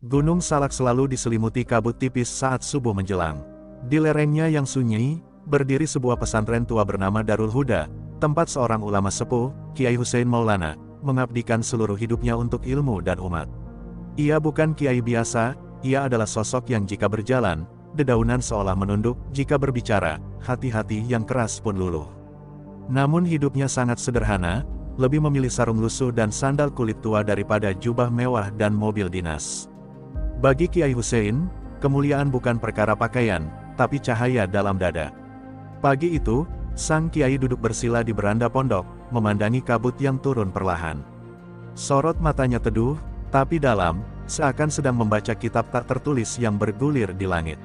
Gunung Salak selalu diselimuti kabut tipis saat subuh menjelang. Di lerengnya yang sunyi, berdiri sebuah pesantren tua bernama Darul Huda, tempat seorang ulama sepuh, Kiai Hussein Maulana, mengabdikan seluruh hidupnya untuk ilmu dan umat. Ia bukan kiai biasa, ia adalah sosok yang jika berjalan, dedaunan seolah menunduk, jika berbicara, hati-hati yang keras pun luluh. Namun hidupnya sangat sederhana, lebih memilih sarung lusuh dan sandal kulit tua daripada jubah mewah dan mobil dinas. Bagi Kiai Hussein, kemuliaan bukan perkara pakaian, tapi cahaya dalam dada. Pagi itu, sang kiai duduk bersila di beranda pondok, memandangi kabut yang turun perlahan. Sorot matanya teduh, tapi dalam, seakan sedang membaca kitab tak tertulis yang bergulir di langit.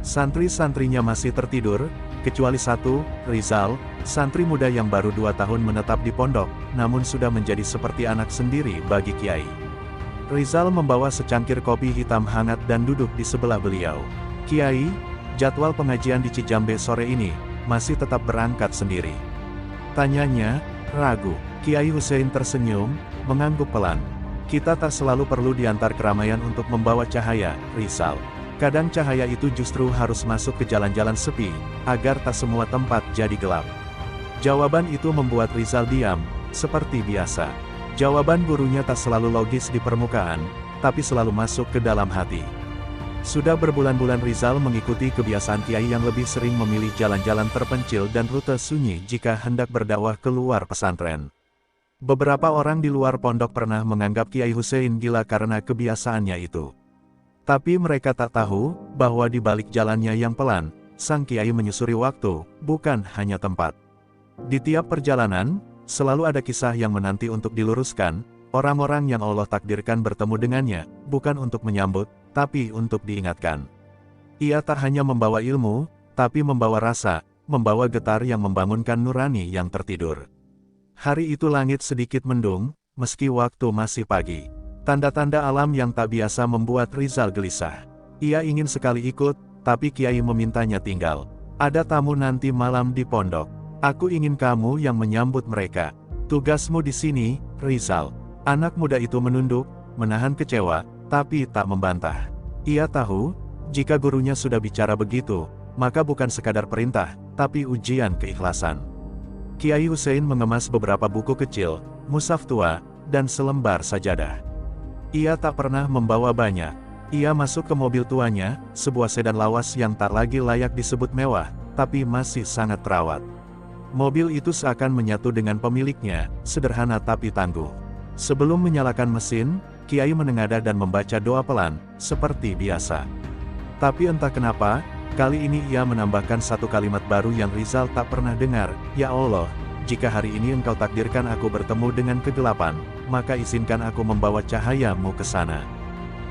Santri-santrinya masih tertidur, kecuali satu, Rizal, santri muda yang baru 2 tahun menetap di pondok, namun sudah menjadi seperti anak sendiri bagi kiai. Rizal membawa secangkir kopi hitam hangat dan duduk di sebelah beliau. "Kiai, jadwal pengajian di Cijambe sore ini, masih tetap berangkat sendiri?" tanyanya, ragu. Kiai Hussein tersenyum, mengangguk pelan. "Kita tak selalu perlu diantar keramaian untuk membawa cahaya, Rizal. Kadang cahaya itu justru harus masuk ke jalan-jalan sepi, agar tak semua tempat jadi gelap." Jawaban itu membuat Rizal diam, seperti biasa. Jawaban gurunya tak selalu logis di permukaan, tapi selalu masuk ke dalam hati. Sudah berbulan-bulan Rizal mengikuti kebiasaan kiai yang lebih sering memilih jalan-jalan terpencil dan rute sunyi jika hendak berdakwah keluar pesantren. Beberapa orang di luar pondok pernah menganggap Kiai Hussein gila karena kebiasaannya itu. Tapi mereka tak tahu, bahwa di balik jalannya yang pelan, sang kiai menyusuri waktu, bukan hanya tempat. Di tiap perjalanan, selalu ada kisah yang menanti untuk diluruskan, orang-orang yang Allah takdirkan bertemu dengannya, bukan untuk menyambut, tapi untuk diingatkan. Ia tak hanya membawa ilmu, tapi membawa rasa, membawa getar yang membangunkan nurani yang tertidur. Hari itu langit sedikit mendung, meski waktu masih pagi. Tanda-tanda alam yang tak biasa membuat Rizal gelisah. Ia ingin sekali ikut, tapi kiai memintanya tinggal. "Ada tamu nanti malam di pondok. Aku ingin kamu yang menyambut mereka. Tugasmu di sini, Rizal." Anak muda itu menunduk, menahan kecewa, tapi tak membantah. Ia tahu, jika gurunya sudah bicara begitu, maka bukan sekadar perintah, tapi ujian keikhlasan. Kiai Hussein mengemas beberapa buku kecil, mushaf tua, dan selembar sajadah. Ia tak pernah membawa banyak. Ia masuk ke mobil tuanya, sebuah sedan lawas yang tak lagi layak disebut mewah, tapi masih sangat terawat. Mobil itu seakan menyatu dengan pemiliknya, sederhana tapi tangguh. Sebelum menyalakan mesin, Kiai menengadah dan membaca doa pelan, seperti biasa. Tapi entah kenapa, kali ini ia menambahkan satu kalimat baru yang Rizal tak pernah dengar. "Ya Allah, jika hari ini Engkau takdirkan aku bertemu dengan kegelapan, maka izinkan aku membawa cahaya-Mu ke sana."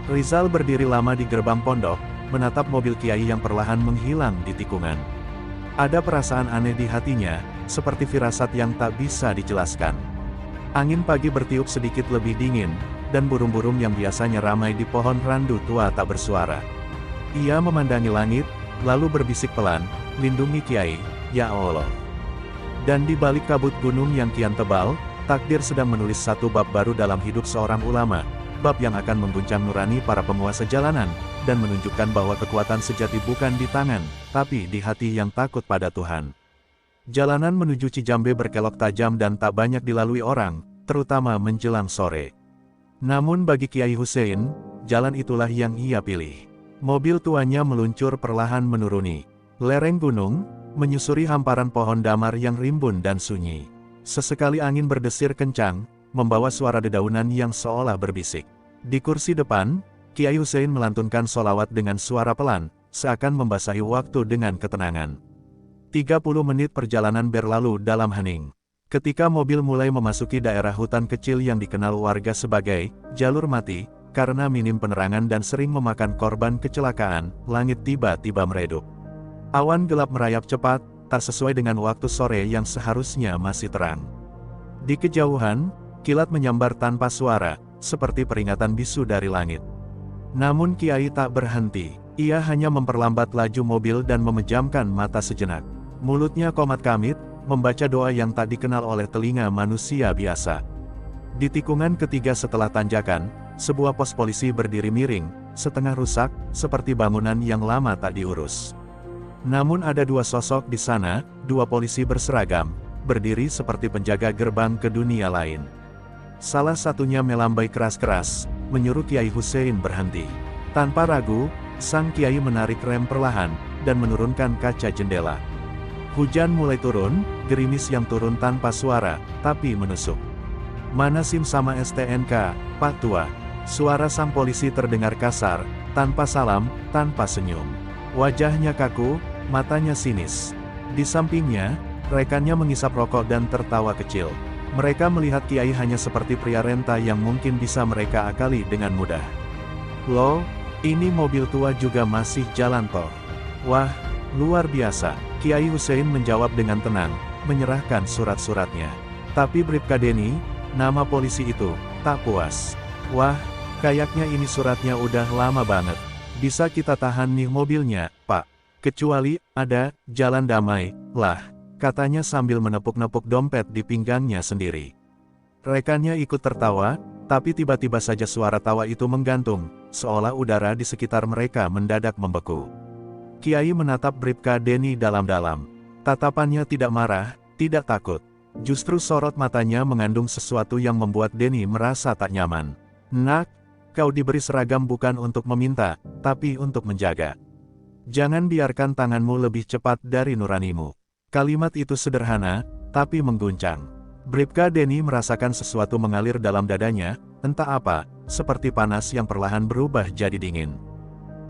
Rizal berdiri lama di gerbang pondok, menatap mobil Kiai yang perlahan menghilang di tikungan. Ada perasaan aneh di hatinya, seperti firasat yang tak bisa dijelaskan. Angin pagi bertiup sedikit lebih dingin, dan burung-burung yang biasanya ramai di pohon randu tua tak bersuara. Ia memandangi langit, lalu berbisik pelan, "Lindungi Kiai, ya Allah." Dan di balik kabut gunung yang kian tebal, takdir sedang menulis satu bab baru dalam hidup seorang ulama, bab yang akan mengguncang nurani para penguasa jalanan, dan menunjukkan bahwa kekuatan sejati bukan di tangan, tapi di hati yang takut pada Tuhan. Jalanan menuju Cijambe berkelok tajam dan tak banyak dilalui orang, terutama menjelang sore. Namun bagi Kiai Hussein, jalan itulah yang ia pilih. Mobil tuanya meluncur perlahan menuruni lereng gunung, menyusuri hamparan pohon damar yang rimbun dan sunyi. Sesekali angin berdesir kencang, membawa suara dedaunan yang seolah berbisik. Di kursi depan, Kiai Hussein melantunkan sholawat dengan suara pelan, seakan membasahi waktu dengan ketenangan. 30 menit perjalanan berlalu dalam hening. Ketika mobil mulai memasuki daerah hutan kecil yang dikenal warga sebagai jalur mati, karena minim penerangan dan sering memakan korban kecelakaan, langit tiba-tiba meredup. Awan gelap merayap cepat, tak sesuai dengan waktu sore yang seharusnya masih terang. Di kejauhan, kilat menyambar tanpa suara, seperti peringatan bisu dari langit. Namun Kiai tak berhenti. Ia hanya memperlambat laju mobil dan memejamkan mata sejenak. Mulutnya komat kamit, membaca doa yang tak dikenal oleh telinga manusia biasa. Di tikungan ketiga setelah tanjakan, sebuah pos polisi berdiri miring, setengah rusak, seperti bangunan yang lama tak diurus. Namun ada dua sosok di sana, dua polisi berseragam, berdiri seperti penjaga gerbang ke dunia lain. Salah satunya melambai keras-keras, menyuruh Kiai Hussein berhenti. Tanpa ragu, sang kiai menarik rem perlahan, dan menurunkan kaca jendela. Hujan mulai turun, gerimis yang turun tanpa suara, tapi menusuk. "Mana SIM sama STNK, Pak Tua?" Suara sang polisi terdengar kasar, tanpa salam, tanpa senyum. Wajahnya kaku, matanya sinis. Di sampingnya, rekannya mengisap rokok dan tertawa kecil. Mereka melihat Kiai hanya seperti pria renta yang mungkin bisa mereka akali dengan mudah. "Loh, ini mobil tua juga masih jalan toh?" "Wah, luar biasa," Kiai Hussein menjawab dengan tenang, menyerahkan surat-suratnya. Tapi Bribka Denny, nama polisi itu, tak puas. "Wah, kayaknya ini suratnya udah lama banget. Bisa kita tahan nih mobilnya, Pak? Kecuali, ada, jalan damai, lah," katanya sambil menepuk-nepuk dompet di pinggangnya sendiri. Rekannya ikut tertawa, tapi tiba-tiba saja suara tawa itu menggantung, seolah udara di sekitar mereka mendadak membeku. Kiai menatap Bribka Denny dalam-dalam. Tatapannya tidak marah, tidak takut. Justru sorot matanya mengandung sesuatu yang membuat Denny merasa tak nyaman. "Nak, kau diberi seragam bukan untuk meminta, tapi untuk menjaga. Jangan biarkan tanganmu lebih cepat dari nuranimu." Kalimat itu sederhana, tapi mengguncang. Bribka Denny merasakan sesuatu mengalir dalam dadanya, entah apa, seperti panas yang perlahan berubah jadi dingin.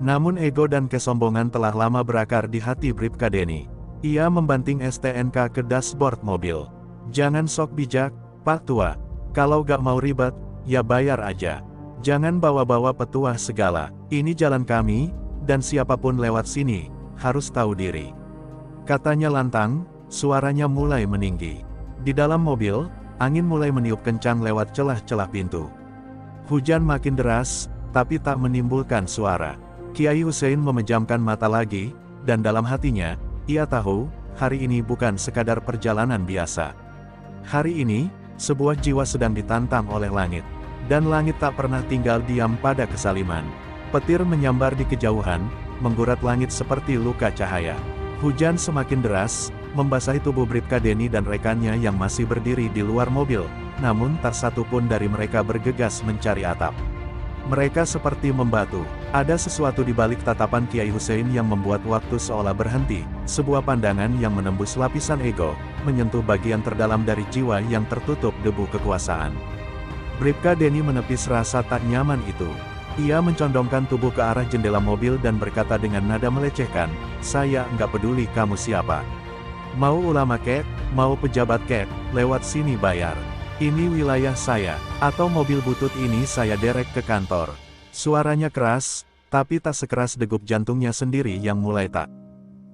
Namun ego dan kesombongan telah lama berakar di hati Bribka Denny. Ia membanting STNK ke dashboard mobil. "Jangan sok bijak, Pak Tua. Kalau gak mau ribet, ya bayar aja. Jangan bawa-bawa petuah segala. Ini jalan kami, dan siapapun lewat sini, harus tahu diri," katanya lantang, suaranya mulai meninggi. Di dalam mobil, angin mulai meniup kencang lewat celah-celah pintu. Hujan makin deras, tapi tak menimbulkan suara. Kiai Hussein memejamkan mata lagi, dan dalam hatinya, ia tahu, hari ini bukan sekadar perjalanan biasa. Hari ini, sebuah jiwa sedang ditantang oleh langit. Dan langit tak pernah tinggal diam pada kesaliman. Petir menyambar di kejauhan, menggurat langit seperti luka cahaya. Hujan semakin deras, membasahi tubuh Bribka Denny dan rekannya yang masih berdiri di luar mobil, namun tak satu pun dari mereka bergegas mencari atap. Mereka seperti membatu. Ada sesuatu di balik tatapan Kiai Hussein yang membuat waktu seolah berhenti, sebuah pandangan yang menembus lapisan ego, menyentuh bagian terdalam dari jiwa yang tertutup debu kekuasaan. Bribka Denny menepis rasa tak nyaman itu. Ia mencondongkan tubuh ke arah jendela mobil dan berkata dengan nada melecehkan, "Saya nggak peduli kamu siapa. Mau ulama kek, mau pejabat kek, lewat sini bayar. Ini wilayah saya, atau mobil butut ini saya derek ke kantor." Suaranya keras, tapi tak sekeras degup jantungnya sendiri yang mulai tak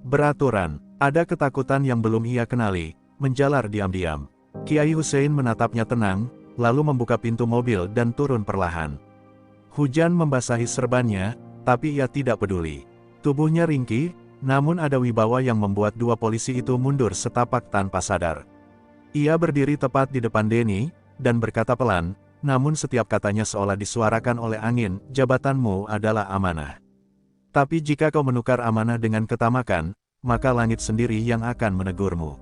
beraturan. Ada ketakutan yang belum ia kenali, menjalar diam-diam. Kiai Hussein menatapnya tenang, lalu membuka pintu mobil dan turun perlahan. Hujan membasahi serbannya, tapi ia tidak peduli. Tubuhnya ringkih, namun ada wibawa yang membuat dua polisi itu mundur setapak tanpa sadar. Ia berdiri tepat di depan Denny, dan berkata pelan, namun setiap katanya seolah disuarakan oleh angin, "Jabatanmu adalah amanah. Tapi jika kau menukar amanah dengan ketamakan, maka langit sendiri yang akan menegurmu."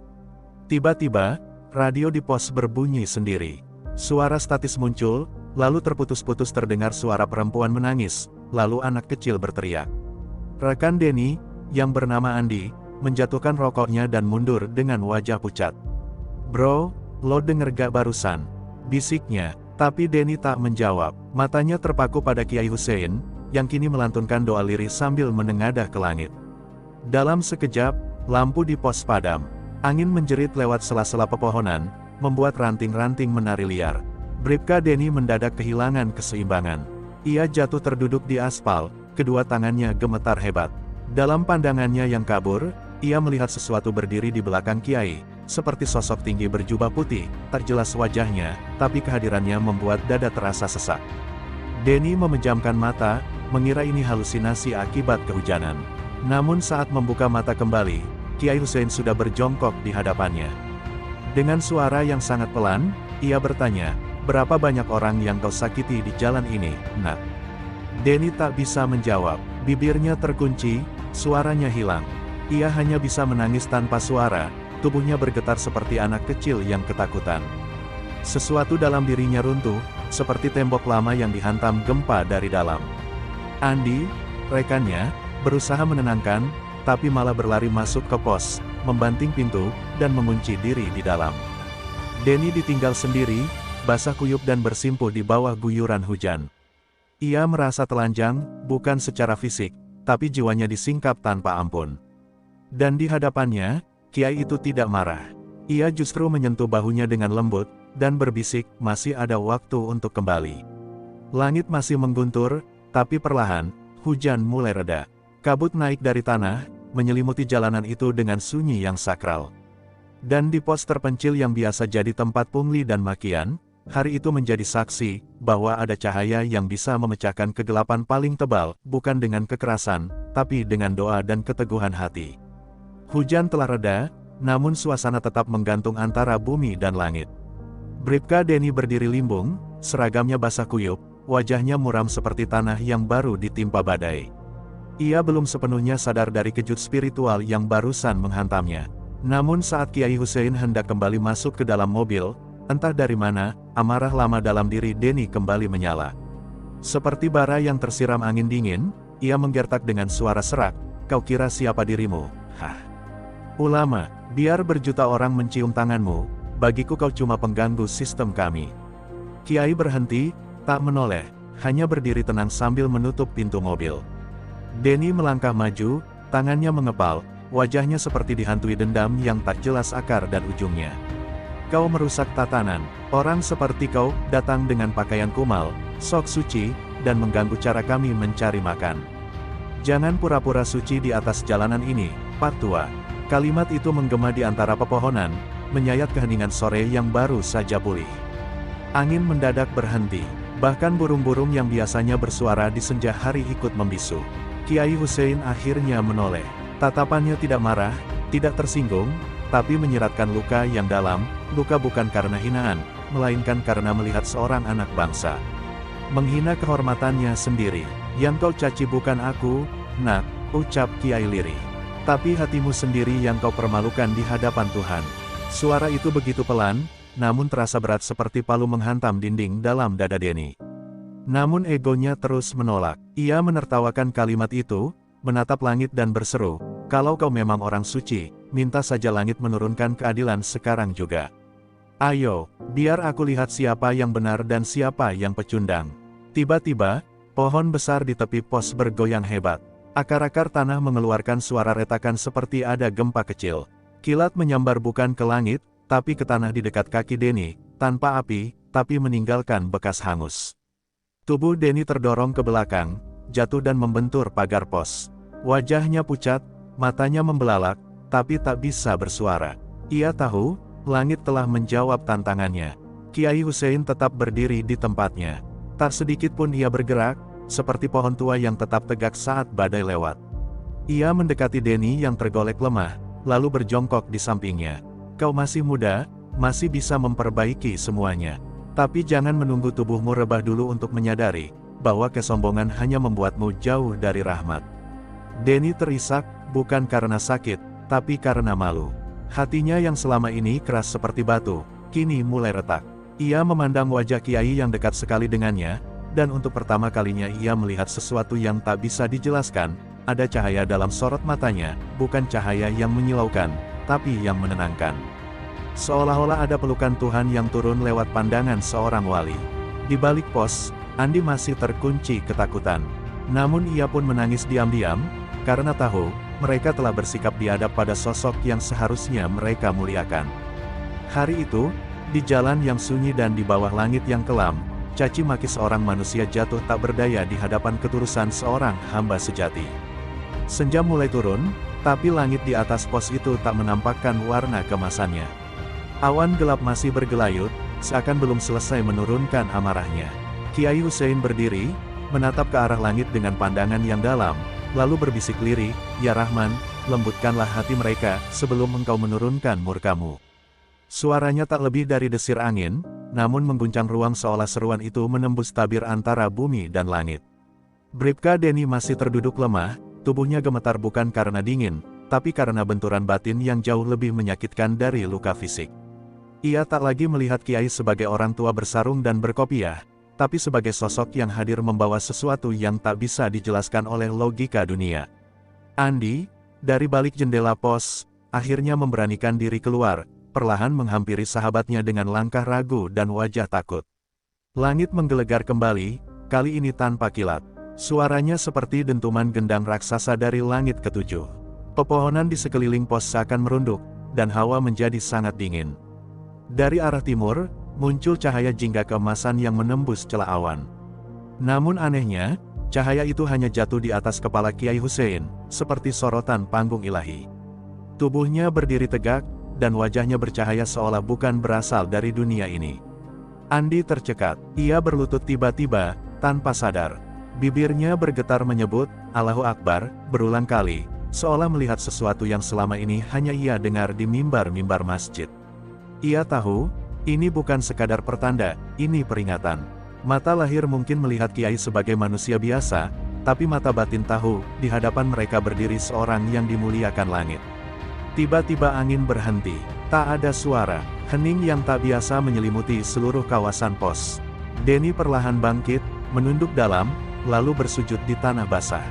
Tiba-tiba, radio di pos berbunyi sendiri. Suara statis muncul, lalu terputus-putus terdengar suara perempuan menangis, lalu anak kecil berteriak. Rekan Denny, yang bernama Andi, menjatuhkan rokoknya dan mundur dengan wajah pucat. "Bro, lo denger gak barusan?" bisiknya, tapi Denny tak menjawab. Matanya terpaku pada Kiai Hussein, yang kini melantunkan doa lirih sambil menengadah ke langit. Dalam sekejap, lampu di pos padam. Angin menjerit lewat sela-sela pepohonan, membuat ranting-ranting menari liar. Bribka Denny mendadak kehilangan keseimbangan. Ia jatuh terduduk di aspal, kedua tangannya gemetar hebat. Dalam pandangannya yang kabur, ia melihat sesuatu berdiri di belakang Kiai, seperti sosok tinggi berjubah putih, tak jelas wajahnya, tapi kehadirannya membuat dada terasa sesak. Denny memejamkan mata, mengira ini halusinasi akibat kehujanan. Namun saat membuka mata kembali, Kiai Hussein sudah berjongkok di hadapannya. Dengan suara yang sangat pelan, ia bertanya, berapa banyak orang yang kau sakiti di jalan ini, nak? Denny tak bisa menjawab, bibirnya terkunci, suaranya hilang. Ia hanya bisa menangis tanpa suara, tubuhnya bergetar seperti anak kecil yang ketakutan. Sesuatu dalam dirinya runtuh, seperti tembok lama yang dihantam gempa dari dalam. Andy, rekannya, berusaha menenangkan, tapi malah berlari masuk ke pos, membanting pintu, dan mengunci diri di dalam. Denny ditinggal sendiri, basah kuyup dan bersimpuh di bawah guyuran hujan. Ia merasa telanjang, bukan secara fisik, tapi jiwanya disingkap tanpa ampun. Dan di hadapannya, kiai itu tidak marah. Ia justru menyentuh bahunya dengan lembut, dan berbisik, masih ada waktu untuk kembali. Langit masih mengguntur, tapi perlahan, hujan mulai reda. Kabut naik dari tanah, menyelimuti jalanan itu dengan sunyi yang sakral. Dan di pos terpencil yang biasa jadi tempat pungli dan makian, hari itu menjadi saksi, bahwa ada cahaya yang bisa memecahkan kegelapan paling tebal, bukan dengan kekerasan, tapi dengan doa dan keteguhan hati. Hujan telah reda, namun suasana tetap menggantung antara bumi dan langit. Bribka Denny berdiri limbung, seragamnya basah kuyup, wajahnya muram seperti tanah yang baru ditimpa badai. Ia belum sepenuhnya sadar dari kejut spiritual yang barusan menghantamnya. Namun saat Kiai Hussein hendak kembali masuk ke dalam mobil, entah dari mana, amarah lama dalam diri Denny kembali menyala. Seperti bara yang tersiram angin dingin, ia menggertak dengan suara serak, "Kau kira siapa dirimu? Hah? Ulama, biar berjuta orang mencium tanganmu, bagiku kau cuma pengganggu sistem kami." Kiai berhenti, tak menoleh, hanya berdiri tenang sambil menutup pintu mobil. Denny melangkah maju, tangannya mengepal, wajahnya seperti dihantui dendam yang tak jelas akar dan ujungnya. "Kau merusak tatanan, orang seperti kau datang dengan pakaian kumal, sok suci, dan mengganggu cara kami mencari makan. Jangan pura-pura suci di atas jalanan ini, Pak Tua." Kalimat itu menggema di antara pepohonan, menyayat keheningan sore yang baru saja pulih. Angin mendadak berhenti, bahkan burung-burung yang biasanya bersuara di senja hari ikut membisu. Kiai Hussein akhirnya menoleh. Tatapannya tidak marah, tidak tersinggung, tapi menyiratkan luka yang dalam, luka bukan karena hinaan, melainkan karena melihat seorang anak bangsa menghina kehormatannya sendiri. "Yang kau caci bukan aku, nak," ucap Kiai lirih. "Tapi hatimu sendiri yang kau permalukan di hadapan Tuhan." Suara itu begitu pelan, namun terasa berat seperti palu menghantam dinding dalam dada Denny. Namun egonya terus menolak. Ia menertawakan kalimat itu, menatap langit dan berseru, "Kalau kau memang orang suci, minta saja langit menurunkan keadilan sekarang juga. Ayo, biar aku lihat siapa yang benar dan siapa yang pecundang." Tiba-tiba, pohon besar di tepi pos bergoyang hebat. Akar-akar tanah mengeluarkan suara retakan seperti ada gempa kecil. Kilat menyambar bukan ke langit, tapi ke tanah di dekat kaki Denny, tanpa api, tapi meninggalkan bekas hangus. Tubuh Denny terdorong ke belakang, jatuh dan membentur pagar pos. Wajahnya pucat, matanya membelalak, tapi tak bisa bersuara. Ia tahu, langit telah menjawab tantangannya. Kiai Hussein tetap berdiri di tempatnya. Tak sedikit pun ia bergerak, seperti pohon tua yang tetap tegak saat badai lewat. Ia mendekati Denny yang tergolek lemah, lalu berjongkok di sampingnya. "Kau masih muda, masih bisa memperbaiki semuanya. Tapi jangan menunggu tubuhmu rebah dulu untuk menyadari, bahwa kesombongan hanya membuatmu jauh dari rahmat." Denny terisak, bukan karena sakit, tapi karena malu. Hatinya yang selama ini keras seperti batu, kini mulai retak. Ia memandang wajah Kiai yang dekat sekali dengannya, dan untuk pertama kalinya ia melihat sesuatu yang tak bisa dijelaskan. Ada cahaya dalam sorot matanya, bukan cahaya yang menyilaukan, tapi yang menenangkan. Seolah-olah ada pelukan Tuhan yang turun lewat pandangan seorang wali. Di balik pos, Andy masih terkunci ketakutan. Namun ia pun menangis diam-diam, karena tahu, mereka telah bersikap biadab pada sosok yang seharusnya mereka muliakan. Hari itu, di jalan yang sunyi dan di bawah langit yang kelam, caci maki seorang manusia jatuh tak berdaya di hadapan ketulusan seorang hamba sejati. Senja mulai turun, tapi langit di atas pos itu tak menampakkan warna kemasannya. Awan gelap masih bergelayut, seakan belum selesai menurunkan amarahnya. Kiai Hussein berdiri, menatap ke arah langit dengan pandangan yang dalam, lalu berbisik lirih, "Ya Rahman, lembutkanlah hati mereka, sebelum engkau menurunkan murkamu." Suaranya tak lebih dari desir angin, namun mengguncang ruang seolah seruan itu menembus tabir antara bumi dan langit. Bribka Denny masih terduduk lemah, tubuhnya gemetar bukan karena dingin, tapi karena benturan batin yang jauh lebih menyakitkan dari luka fisik. Ia tak lagi melihat Kiai sebagai orang tua bersarung dan berkopiah, tapi sebagai sosok yang hadir membawa sesuatu yang tak bisa dijelaskan oleh logika dunia. Andi, dari balik jendela pos, akhirnya memberanikan diri keluar, perlahan menghampiri sahabatnya dengan langkah ragu dan wajah takut. Langit menggelegar kembali, kali ini tanpa kilat. Suaranya seperti dentuman gendang raksasa dari langit ketujuh. Pepohonan di sekeliling pos seakan merunduk, dan hawa menjadi sangat dingin. Dari arah timur, muncul cahaya jingga keemasan yang menembus celah awan. Namun anehnya, cahaya itu hanya jatuh di atas kepala Kiai Hussein, seperti sorotan panggung ilahi. Tubuhnya berdiri tegak, dan wajahnya bercahaya seolah bukan berasal dari dunia ini. Andi tercekat, ia berlutut tiba-tiba, tanpa sadar. Bibirnya bergetar menyebut, Allahu Akbar, berulang kali, seolah melihat sesuatu yang selama ini hanya ia dengar di mimbar-mimbar masjid. Ia tahu, ini bukan sekadar pertanda, ini peringatan. Mata lahir mungkin melihat Kiai sebagai manusia biasa, tapi mata batin tahu, di hadapan mereka berdiri seorang yang dimuliakan langit. Tiba-tiba angin berhenti, tak ada suara, hening yang tak biasa menyelimuti seluruh kawasan pos. Denny perlahan bangkit, menunduk dalam, lalu bersujud di tanah basah.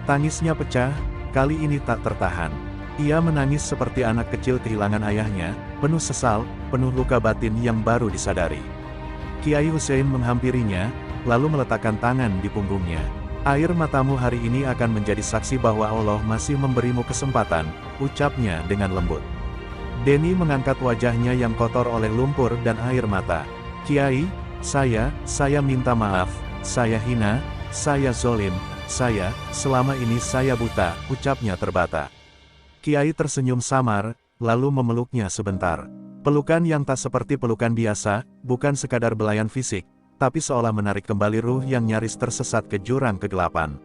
Tangisnya pecah, kali ini tak tertahan. Ia menangis seperti anak kecil kehilangan ayahnya, penuh sesal, penuh luka batin yang baru disadari. Kiai Hussein menghampirinya, lalu meletakkan tangan di punggungnya. Air matamu hari ini akan menjadi saksi bahwa Allah masih memberimu kesempatan, ucapnya dengan lembut. Denny mengangkat wajahnya yang kotor oleh lumpur dan air mata. Kiai, saya minta maaf, saya hina, saya zolim, selama ini saya buta, ucapnya terbata. Kiai tersenyum samar, lalu memeluknya sebentar. Pelukan yang tak seperti pelukan biasa, bukan sekadar belayan fisik, tapi seolah menarik kembali ruh yang nyaris tersesat ke jurang kegelapan.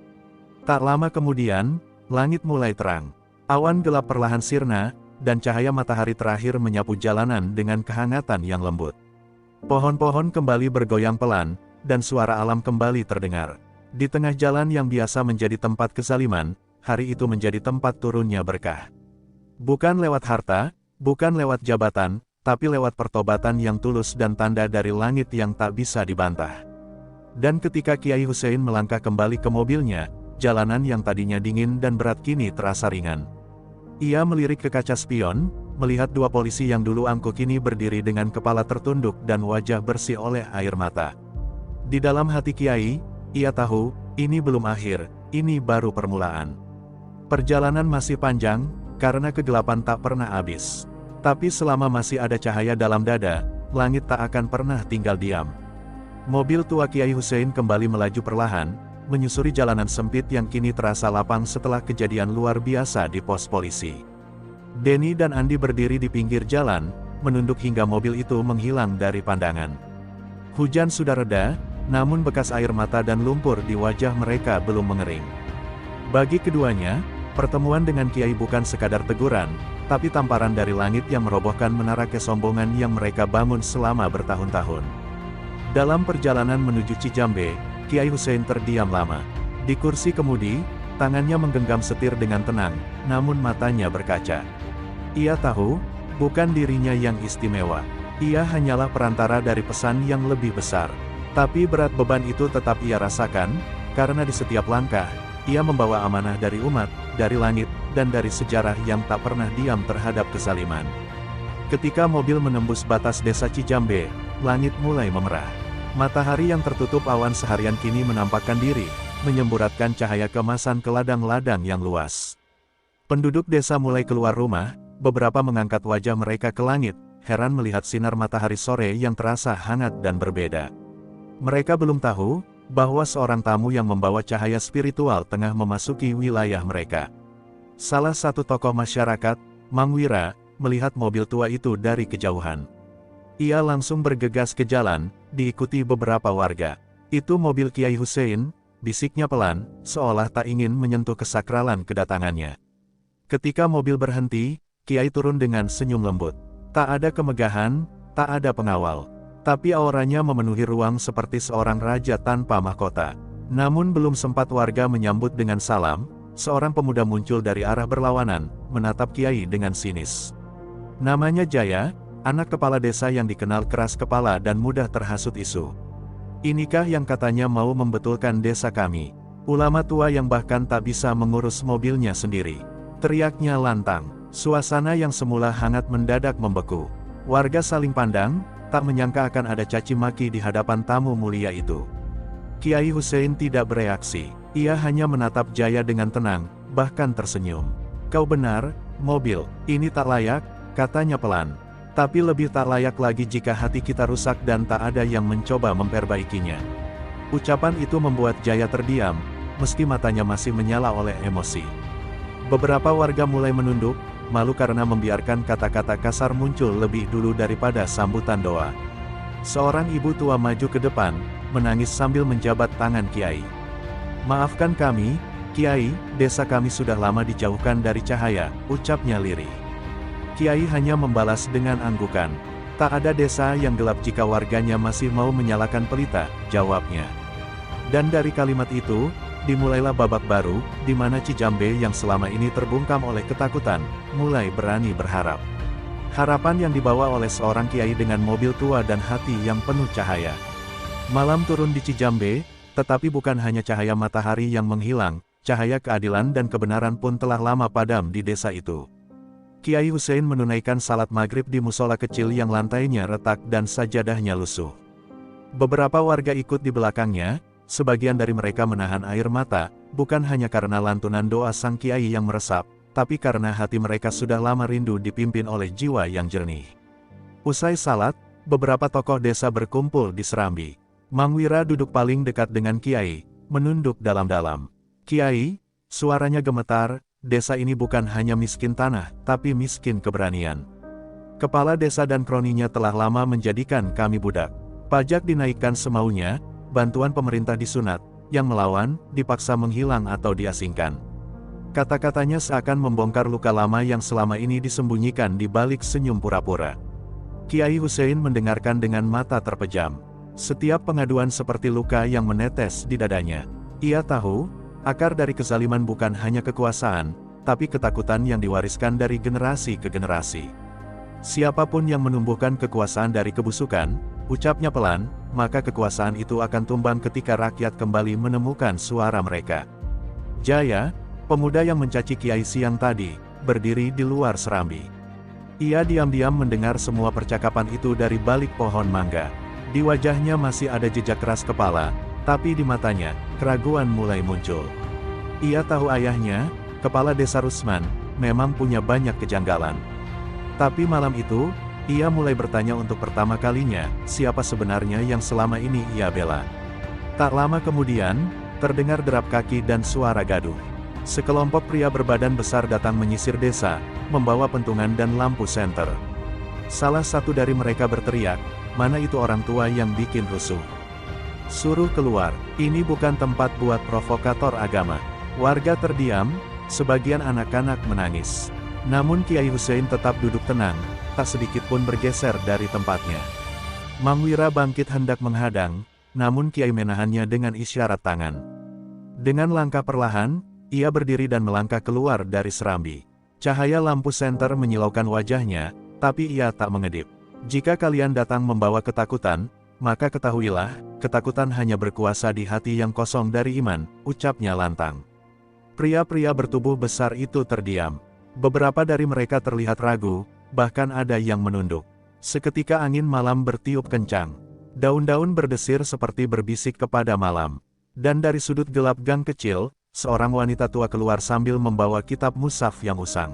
Tak lama kemudian, langit mulai terang. Awan gelap perlahan sirna, dan cahaya matahari terakhir menyapu jalanan dengan kehangatan yang lembut. Pohon-pohon kembali bergoyang pelan, dan suara alam kembali terdengar. Di tengah jalan yang biasa menjadi tempat kezaliman, hari itu menjadi tempat turunnya berkah. Bukan lewat harta, bukan lewat jabatan, tapi lewat pertobatan yang tulus dan tanda dari langit yang tak bisa dibantah. Dan ketika Kiai Hussein melangkah kembali ke mobilnya, jalanan yang tadinya dingin dan berat kini terasa ringan. Ia melirik ke kaca spion, melihat dua polisi yang dulu angkuh kini berdiri dengan kepala tertunduk dan wajah bersih oleh air mata. Di dalam hati Kiai, ia tahu, ini belum akhir, ini baru permulaan. Perjalanan masih panjang, karena kegelapan tak pernah habis. Tapi selama masih ada cahaya dalam dada, langit tak akan pernah tinggal diam. Mobil tua Kiai Hussein kembali melaju perlahan, menyusuri jalanan sempit yang kini terasa lapang setelah kejadian luar biasa di pos polisi. Denny dan Andi berdiri di pinggir jalan, menunduk hingga mobil itu menghilang dari pandangan. Hujan sudah reda, namun bekas air mata dan lumpur di wajah mereka belum mengering. Bagi keduanya, pertemuan dengan Kiai bukan sekadar teguran, tapi tamparan dari langit yang merobohkan menara kesombongan yang mereka bangun selama bertahun-tahun. Dalam perjalanan menuju Cijambe, Kiai Hussein terdiam lama. Di kursi kemudi, tangannya menggenggam setir dengan tenang, namun matanya berkaca. Ia tahu, bukan dirinya yang istimewa. Ia hanyalah perantara dari pesan yang lebih besar. Tapi berat beban itu tetap ia rasakan, karena di setiap langkah, ia membawa amanah dari umat, dari langit, dan dari sejarah yang tak pernah diam terhadap kezaliman. Ketika mobil menembus batas desa Cijambe, langit mulai memerah. Matahari yang tertutup awan seharian kini menampakkan diri, menyemburatkan cahaya keemasan ke ladang-ladang yang luas. Penduduk desa mulai keluar rumah, beberapa mengangkat wajah mereka ke langit, heran melihat sinar matahari sore yang terasa hangat dan berbeda. Mereka belum tahu, bahwa seorang tamu yang membawa cahaya spiritual tengah memasuki wilayah mereka. Salah satu tokoh masyarakat, Mang Wira, melihat mobil tua itu dari kejauhan. Ia langsung bergegas ke jalan, diikuti beberapa warga. Itu mobil Kiai Hussein, bisiknya pelan, seolah tak ingin menyentuh kesakralan kedatangannya. Ketika mobil berhenti, Kiai turun dengan senyum lembut. Tak ada kemegahan, tak ada pengawal. Tapi auranya memenuhi ruang seperti seorang raja tanpa mahkota. Namun belum sempat warga menyambut dengan salam, seorang pemuda muncul dari arah berlawanan, menatap Kiai dengan sinis. Namanya Jaya, anak kepala desa yang dikenal keras kepala dan mudah terhasut isu. Inikah yang katanya mau membetulkan desa kami? Ulama tua yang bahkan tak bisa mengurus mobilnya sendiri. Teriaknya lantang. Suasana yang semula hangat mendadak membeku. Warga saling pandang, tak menyangka akan ada caci maki di hadapan tamu mulia itu. Kiai Hussein tidak bereaksi. Ia hanya menatap Jaya dengan tenang, bahkan tersenyum. Kau benar, mobil ini tak layak, katanya pelan. Tapi lebih tak layak lagi jika hati kita rusak dan tak ada yang mencoba memperbaikinya. Ucapan itu membuat Jaya terdiam, meski matanya masih menyala oleh emosi. Beberapa warga mulai menunduk, malu karena membiarkan kata-kata kasar muncul lebih dulu daripada sambutan doa. Seorang ibu tua maju ke depan, menangis sambil menjabat tangan Kiai. Maafkan kami, Kiai, desa kami sudah lama dijauhkan dari cahaya, ucapnya lirih. Kiai hanya membalas dengan anggukan. Tak ada desa yang gelap jika warganya masih mau menyalakan pelita, jawabnya. Dan dari kalimat itu, dimulailah babak baru, di mana Cijambe yang selama ini terbungkam oleh ketakutan, mulai berani berharap. Harapan yang dibawa oleh seorang kiai dengan mobil tua dan hati yang penuh cahaya. Malam turun di Cijambe, tetapi bukan hanya cahaya matahari yang menghilang, cahaya keadilan dan kebenaran pun telah lama padam di desa itu. Kiai Hussein menunaikan salat maghrib di musola kecil yang lantainya retak dan sajadahnya lusuh. Beberapa warga ikut di belakangnya. Sebagian dari mereka menahan air mata, bukan hanya karena lantunan doa sang kiai yang meresap, tapi karena hati mereka sudah lama rindu dipimpin oleh jiwa yang jernih. Usai salat, beberapa tokoh desa berkumpul di Serambi. Mang Wira duduk paling dekat dengan kiai, menunduk dalam-dalam. Kiai, suaranya gemetar, desa ini bukan hanya miskin tanah, tapi miskin keberanian. Kepala desa dan kroninya telah lama menjadikan kami budak. Pajak dinaikkan semaunya, bantuan pemerintah disunat, yang melawan, dipaksa menghilang atau diasingkan. Kata-katanya seakan membongkar luka lama yang selama ini disembunyikan di balik senyum pura-pura. Kiai Hussein mendengarkan dengan mata terpejam. Setiap pengaduan seperti luka yang menetes di dadanya. Ia tahu, akar dari kezaliman bukan hanya kekuasaan, tapi ketakutan yang diwariskan dari generasi ke generasi. Siapapun yang menumbuhkan kekuasaan dari kebusukan, ucapnya pelan, maka kekuasaan itu akan tumbang ketika rakyat kembali menemukan suara mereka. Jaya, pemuda yang mencaci Kiai siang tadi, berdiri di luar Serambi. Ia diam-diam mendengar semua percakapan itu dari balik pohon mangga. Di wajahnya masih ada jejak keras kepala, tapi di matanya, keraguan mulai muncul. Ia tahu ayahnya, kepala desa Rusman, memang punya banyak kejanggalan. Tapi malam itu, ia mulai bertanya untuk pertama kalinya, siapa sebenarnya yang selama ini ia bela. Tak lama kemudian, terdengar derap kaki dan suara gaduh. Sekelompok pria berbadan besar datang menyisir desa, membawa pentungan dan lampu senter. Salah satu dari mereka berteriak, mana itu orang tua yang bikin rusuh? Suruh keluar, ini bukan tempat buat provokator agama. Warga terdiam, sebagian anak-anak menangis. Namun Kiai Hussein tetap duduk tenang, tak sedikit pun bergeser dari tempatnya. Mang Wira bangkit hendak menghadang, namun Kiai menahannya dengan isyarat tangan. Dengan langkah perlahan, ia berdiri dan melangkah keluar dari Serambi. Cahaya lampu senter menyilaukan wajahnya, tapi ia tak mengedip. Jika kalian datang membawa ketakutan, maka ketahuilah, ketakutan hanya berkuasa di hati yang kosong dari iman, ucapnya lantang. Pria-pria bertubuh besar itu terdiam. Beberapa dari mereka terlihat ragu, bahkan ada yang menunduk. Seketika angin malam bertiup kencang. Daun-daun berdesir seperti berbisik kepada malam. Dan dari sudut gelap gang kecil, seorang wanita tua keluar sambil membawa kitab mushaf yang usang.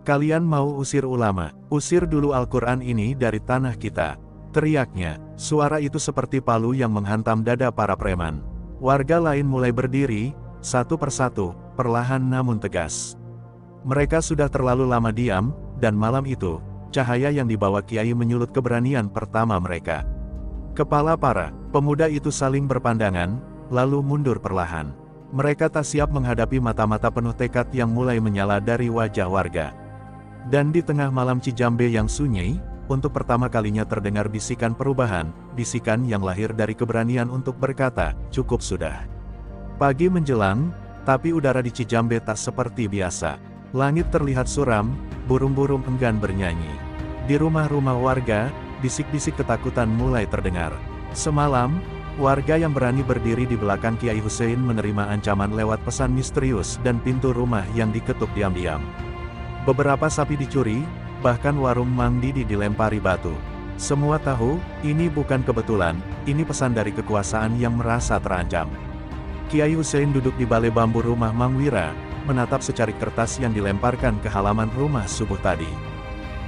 Kalian mau usir ulama, usir dulu Al-Quran ini dari tanah kita. Teriaknya, suara itu seperti palu yang menghantam dada para preman. Warga lain mulai berdiri, satu persatu, perlahan namun tegas. Mereka sudah terlalu lama diam, dan malam itu, cahaya yang dibawa Kiai menyulut keberanian pertama mereka. Kepala para pemuda itu saling berpandangan, lalu mundur perlahan. Mereka tak siap menghadapi mata-mata penuh tekad yang mulai menyala dari wajah warga. Dan di tengah malam Cijambe yang sunyi, untuk pertama kalinya terdengar bisikan perubahan, bisikan yang lahir dari keberanian untuk berkata, cukup sudah. Pagi menjelang, tapi udara di Cijambe tak seperti biasa. Langit terlihat suram, burung-burung enggan bernyanyi. Di rumah-rumah warga, bisik-bisik ketakutan mulai terdengar. Semalam, warga yang berani berdiri di belakang Kiai Hussein menerima ancaman lewat pesan misterius dan pintu rumah yang diketuk diam-diam. Beberapa sapi dicuri, bahkan warung Mang Didi dilempari batu. Semua tahu, ini bukan kebetulan, ini pesan dari kekuasaan yang merasa terancam. Kiai Hussein duduk di balai bambu rumah Mang Wira, menatap secarik kertas yang dilemparkan ke halaman rumah subuh tadi.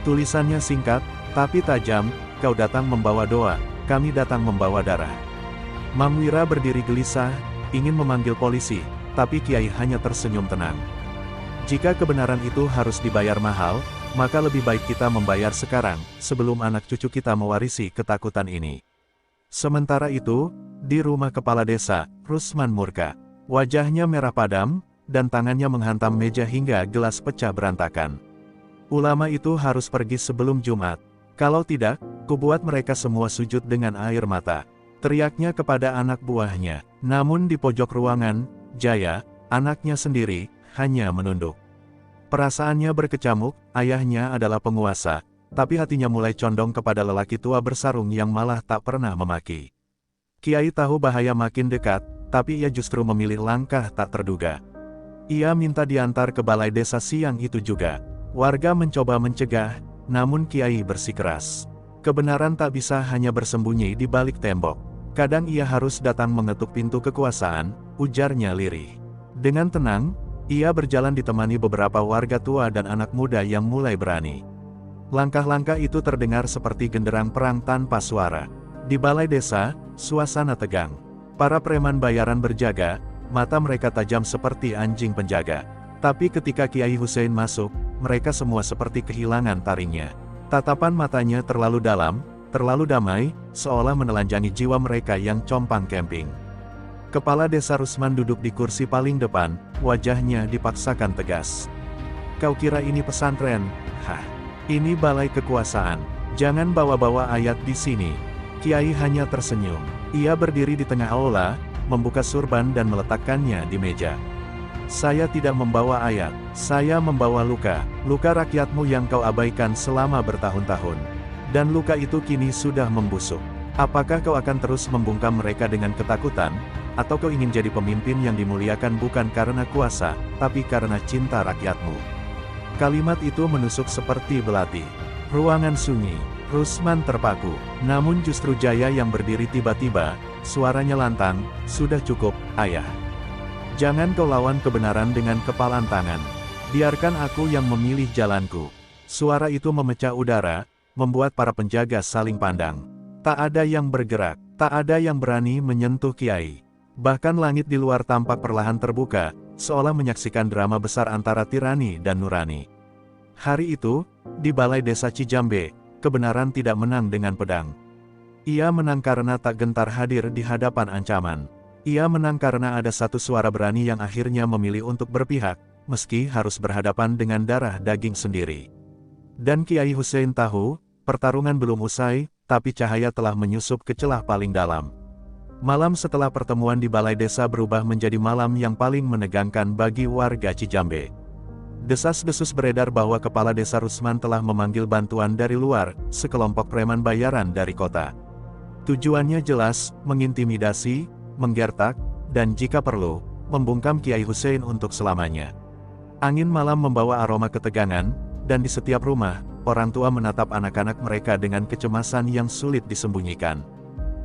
Tulisannya singkat, tapi tajam, kau datang membawa doa, kami datang membawa darah. Mang Wira berdiri gelisah, ingin memanggil polisi, tapi Kiai hanya tersenyum tenang. Jika kebenaran itu harus dibayar mahal, maka lebih baik kita membayar sekarang, sebelum anak cucu kita mewarisi ketakutan ini. Sementara itu, di rumah kepala desa, Rusman murka. Wajahnya merah padam, dan tangannya menghantam meja hingga gelas pecah berantakan. Ulama itu harus pergi sebelum Jumat. Kalau tidak, kubuat mereka semua sujud dengan air mata. Teriaknya kepada anak buahnya. Namun di pojok ruangan, Jaya, anaknya sendiri, hanya menunduk. Perasaannya berkecamuk, ayahnya adalah penguasa, tapi hatinya mulai condong kepada lelaki tua bersarung yang malah tak pernah memaki. Kiai tahu bahaya makin dekat, tapi ia justru memilih langkah tak terduga. Ia minta diantar ke balai desa siang itu juga. Warga mencoba mencegah, namun Kiai bersikeras. Kebenaran tak bisa hanya bersembunyi di balik tembok. Kadang ia harus datang mengetuk pintu kekuasaan, ujarnya lirih. Dengan tenang, ia berjalan ditemani beberapa warga tua dan anak muda yang mulai berani. Langkah-langkah itu terdengar seperti genderang perang tanpa suara. Di balai desa, suasana tegang. Para preman bayaran berjaga, mata mereka tajam seperti anjing penjaga. Tapi ketika Kiai Hussein masuk, mereka semua seperti kehilangan taringnya. Tatapan matanya terlalu dalam, terlalu damai, seolah menelanjangi jiwa mereka yang compang camping. Kepala desa Rusman duduk di kursi paling depan, wajahnya dipaksakan tegas. Kau kira ini pesantren? Hah, ini balai kekuasaan. Jangan bawa-bawa ayat di sini. Kiai hanya tersenyum. Ia berdiri di tengah aula, membuka surban dan meletakkannya di meja. Saya tidak membawa ayat, saya membawa luka. Luka rakyatmu yang kau abaikan selama bertahun-tahun. Dan luka itu kini sudah membusuk. Apakah kau akan terus membungkam mereka dengan ketakutan? Atau kau ingin jadi pemimpin yang dimuliakan bukan karena kuasa, tapi karena cinta rakyatmu? Kalimat itu menusuk seperti belati. Ruangan sunyi, Rusman terpaku. Namun justru Jaya yang berdiri tiba-tiba, suaranya lantang, sudah cukup, ayah. Jangan kau lawan kebenaran dengan kepalan tangan. Biarkan aku yang memilih jalanku. Suara itu memecah udara, membuat para penjaga saling pandang. Tak ada yang bergerak, tak ada yang berani menyentuh Kiai. Bahkan langit di luar tampak perlahan terbuka, seolah menyaksikan drama besar antara tirani dan nurani. Hari itu, di balai desa Cijambe, kebenaran tidak menang dengan pedang. Ia menang karena tak gentar hadir di hadapan ancaman. Ia menang karena ada satu suara berani yang akhirnya memilih untuk berpihak, meski harus berhadapan dengan darah daging sendiri. Dan Kiai Hussein tahu, pertarungan belum usai, tapi cahaya telah menyusup ke celah paling dalam. Malam setelah pertemuan di balai desa berubah menjadi malam yang paling menegangkan bagi warga Cijambe. Desas-desus beredar bahwa kepala desa Rusman telah memanggil bantuan dari luar, sekelompok preman bayaran dari kota. Tujuannya jelas, mengintimidasi, menggertak, dan jika perlu, membungkam Kiai Hussein untuk selamanya. Angin malam membawa aroma ketegangan, dan di setiap rumah, orang tua menatap anak-anak mereka dengan kecemasan yang sulit disembunyikan.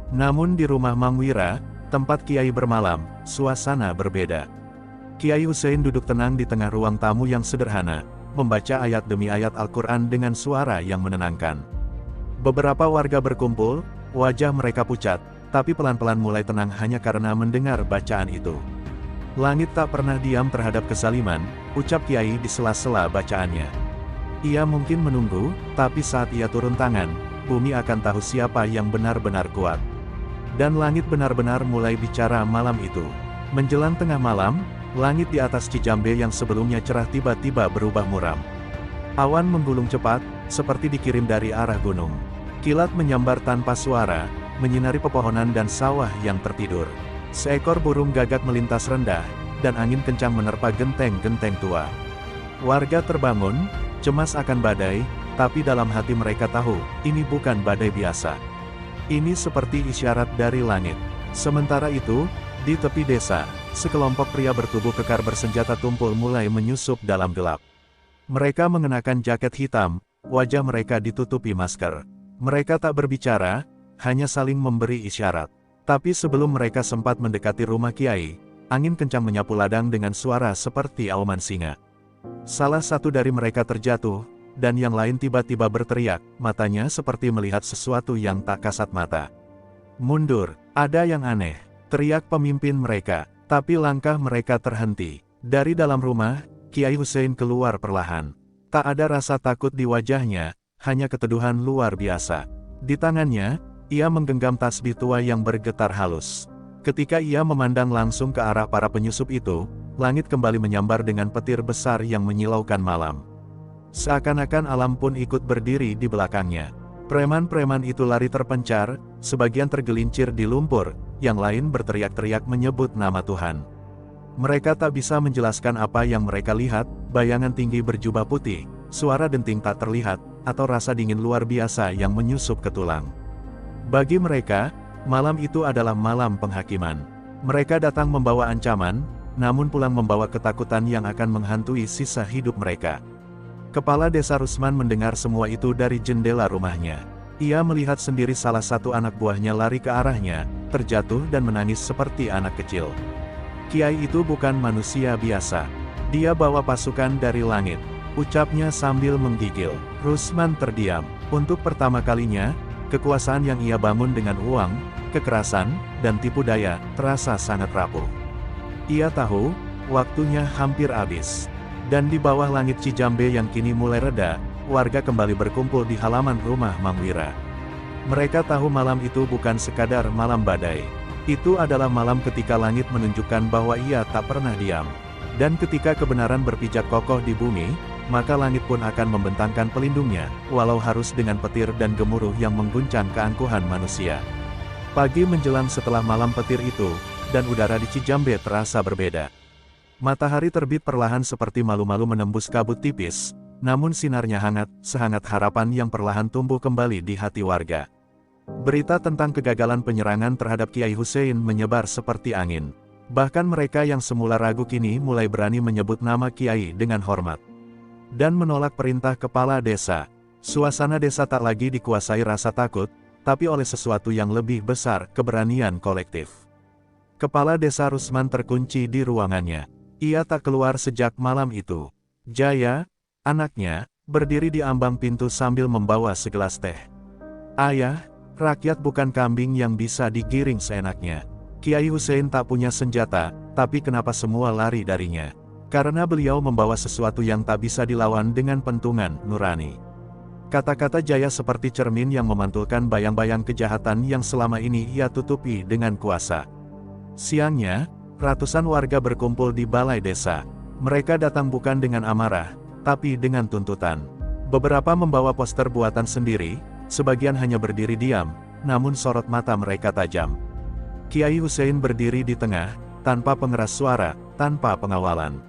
Namun di rumah Mang Wira, tempat Kiai bermalam, suasana berbeda. Kiai Hussein duduk tenang di tengah ruang tamu yang sederhana, membaca ayat demi ayat Al-Quran dengan suara yang menenangkan. Beberapa warga berkumpul, wajah mereka pucat, tapi pelan-pelan mulai tenang hanya karena mendengar bacaan itu. Langit tak pernah diam terhadap kezaliman, ucap Kiai di sela-sela bacaannya. Ia mungkin menunggu, tapi saat ia turun tangan, bumi akan tahu siapa yang benar-benar kuat. Dan langit benar-benar mulai bicara malam itu. Menjelang tengah malam, langit di atas Cijambe yang sebelumnya cerah tiba-tiba berubah muram. Awan menggulung cepat, seperti dikirim dari arah gunung. Kilat menyambar tanpa suara, menyinari pepohonan dan sawah yang tertidur. Seekor burung gagak melintas rendah, dan angin kencang menerpa genteng-genteng tua. Warga terbangun, cemas akan badai, tapi dalam hati mereka tahu, ini bukan badai biasa. Ini seperti isyarat dari langit. Sementara itu, di tepi desa, sekelompok pria bertubuh kekar bersenjata tumpul mulai menyusup dalam gelap. Mereka mengenakan jaket hitam, wajah mereka ditutupi masker. Mereka tak berbicara, hanya saling memberi isyarat. Tapi sebelum mereka sempat mendekati rumah Kiai, angin kencang menyapu ladang dengan suara seperti auman singa. Salah satu dari mereka terjatuh, dan yang lain tiba-tiba berteriak, matanya seperti melihat sesuatu yang tak kasat mata. "Mundur, ada yang aneh," teriak pemimpin mereka, tapi langkah mereka terhenti. Dari dalam rumah, Kiai Hussein keluar perlahan. Tak ada rasa takut di wajahnya, hanya keteduhan luar biasa. Di tangannya, ia menggenggam tasbih tua yang bergetar halus. Ketika ia memandang langsung ke arah para penyusup itu, langit kembali menyambar dengan petir besar yang menyilaukan malam. Seakan-akan alam pun ikut berdiri di belakangnya. Preman-preman itu lari terpencar, sebagian tergelincir di lumpur, yang lain berteriak-teriak menyebut nama Tuhan. Mereka tak bisa menjelaskan apa yang mereka lihat, bayangan tinggi berjubah putih, suara denting tak terlihat, atau rasa dingin luar biasa yang menyusup ke tulang. Bagi mereka, malam itu adalah malam penghakiman. Mereka datang membawa ancaman, namun pulang membawa ketakutan yang akan menghantui sisa hidup mereka. Kepala Desa Rusman mendengar semua itu dari jendela rumahnya. Ia melihat sendiri salah satu anak buahnya lari ke arahnya, terjatuh dan menangis seperti anak kecil. Kiai itu bukan manusia biasa. Dia bawa pasukan dari langit, ucapnya sambil menggigil. Rusman terdiam. Untuk pertama kalinya, kekuasaan yang ia bangun dengan uang, kekerasan, dan tipu daya, terasa sangat rapuh. Ia tahu, waktunya hampir habis. Dan di bawah langit Cijambe yang kini mulai reda, warga kembali berkumpul di halaman rumah Mang Wira. Mereka tahu malam itu bukan sekadar malam badai. Itu adalah malam ketika langit menunjukkan bahwa ia tak pernah diam. Dan ketika kebenaran berpijak kokoh di bumi, maka langit pun akan membentangkan pelindungnya, walau harus dengan petir dan gemuruh yang mengguncang keangkuhan manusia. Pagi menjelang setelah malam petir itu, dan udara di Cijambe terasa berbeda. Matahari terbit perlahan seperti malu-malu menembus kabut tipis, namun sinarnya hangat, sehangat harapan yang perlahan tumbuh kembali di hati warga. Berita tentang kegagalan penyerangan terhadap Kiai Hussein menyebar seperti angin. Bahkan mereka yang semula ragu kini mulai berani menyebut nama Kiai dengan hormat. Dan menolak perintah kepala desa. Suasana desa tak lagi dikuasai rasa takut, tapi oleh sesuatu yang lebih besar, keberanian kolektif. Kepala Desa Rusman terkunci di ruangannya. Ia tak keluar sejak malam itu. Jaya, anaknya, berdiri di ambang pintu sambil membawa segelas teh. "Ayah, rakyat bukan kambing yang bisa digiring seenaknya. Kiai Hussein tak punya senjata, tapi kenapa semua lari darinya? Karena beliau membawa sesuatu yang tak bisa dilawan dengan pentungan nurani." Kata-kata Jaya seperti cermin yang memantulkan bayang-bayang kejahatan yang selama ini ia tutupi dengan kuasa. Siangnya, ratusan warga berkumpul di balai desa. Mereka datang bukan dengan amarah, tapi dengan tuntutan. Beberapa membawa poster buatan sendiri, sebagian hanya berdiri diam, namun sorot mata mereka tajam. Kiai Hussein berdiri di tengah, tanpa pengeras suara, tanpa pengawalan.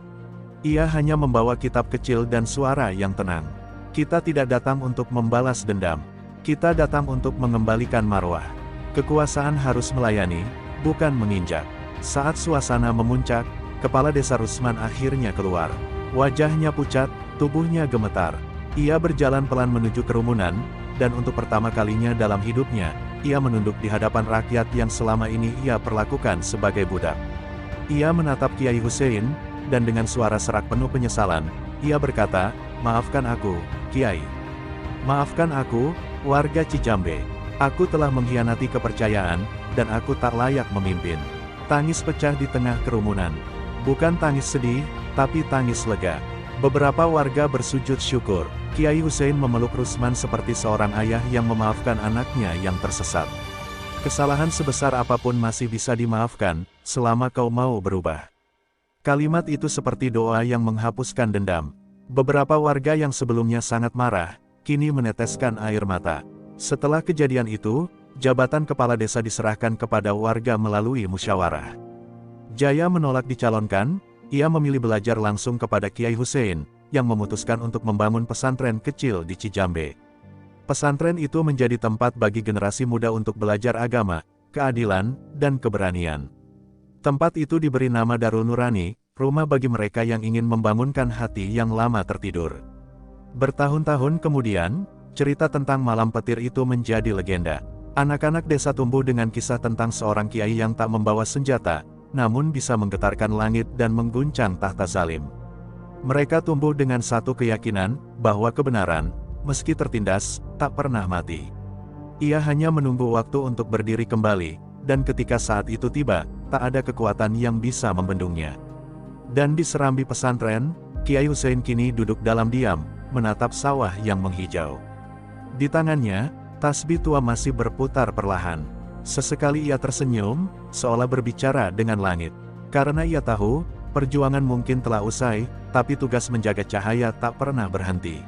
Ia hanya membawa kitab kecil dan suara yang tenang. "Kita tidak datang untuk membalas dendam. Kita datang untuk mengembalikan marwah. Kekuasaan harus melayani, bukan menginjak." Saat suasana memuncak, Kepala Desa Rusman akhirnya keluar. Wajahnya pucat, tubuhnya gemetar. Ia berjalan pelan menuju kerumunan, dan untuk pertama kalinya dalam hidupnya, ia menunduk di hadapan rakyat yang selama ini ia perlakukan sebagai budak. Ia menatap Kiai Hussein, dan dengan suara serak penuh penyesalan, ia berkata, "Maafkan aku, Kiai. Maafkan aku, warga Cijambe. Aku telah mengkhianati kepercayaan, dan aku tak layak memimpin." Tangis pecah di tengah kerumunan. Bukan tangis sedih, tapi tangis lega. Beberapa warga bersujud syukur. Kiai Hussein memeluk Rusman seperti seorang ayah yang memaafkan anaknya yang tersesat. "Kesalahan sebesar apapun masih bisa dimaafkan, selama kau mau berubah." Kalimat itu seperti doa yang menghapuskan dendam. Beberapa warga yang sebelumnya sangat marah, kini meneteskan air mata. Setelah kejadian itu, jabatan kepala desa diserahkan kepada warga melalui musyawarah. Jaya menolak dicalonkan, ia memilih belajar langsung kepada Kiai Hussein, yang memutuskan untuk membangun pesantren kecil di Cijambe. Pesantren itu menjadi tempat bagi generasi muda untuk belajar agama, keadilan, dan keberanian. Tempat itu diberi nama Darul Nurani, rumah bagi mereka yang ingin membangunkan hati yang lama tertidur. Bertahun-tahun kemudian, cerita tentang malam petir itu menjadi legenda. Anak-anak desa tumbuh dengan kisah tentang seorang kiai yang tak membawa senjata, namun bisa menggetarkan langit dan mengguncang tahta zalim. Mereka tumbuh dengan satu keyakinan, bahwa kebenaran, meski tertindas, tak pernah mati. Ia hanya menunggu waktu untuk berdiri kembali, dan ketika saat itu tiba, tak ada kekuatan yang bisa membendungnya. Dan di serambi pesantren, Kiai Hussein kini duduk dalam diam, menatap sawah yang menghijau. Di tangannya, tasbih tua masih berputar perlahan. Sesekali ia tersenyum, seolah berbicara dengan langit. Karena ia tahu, perjuangan mungkin telah usai, tapi tugas menjaga cahaya tak pernah berhenti.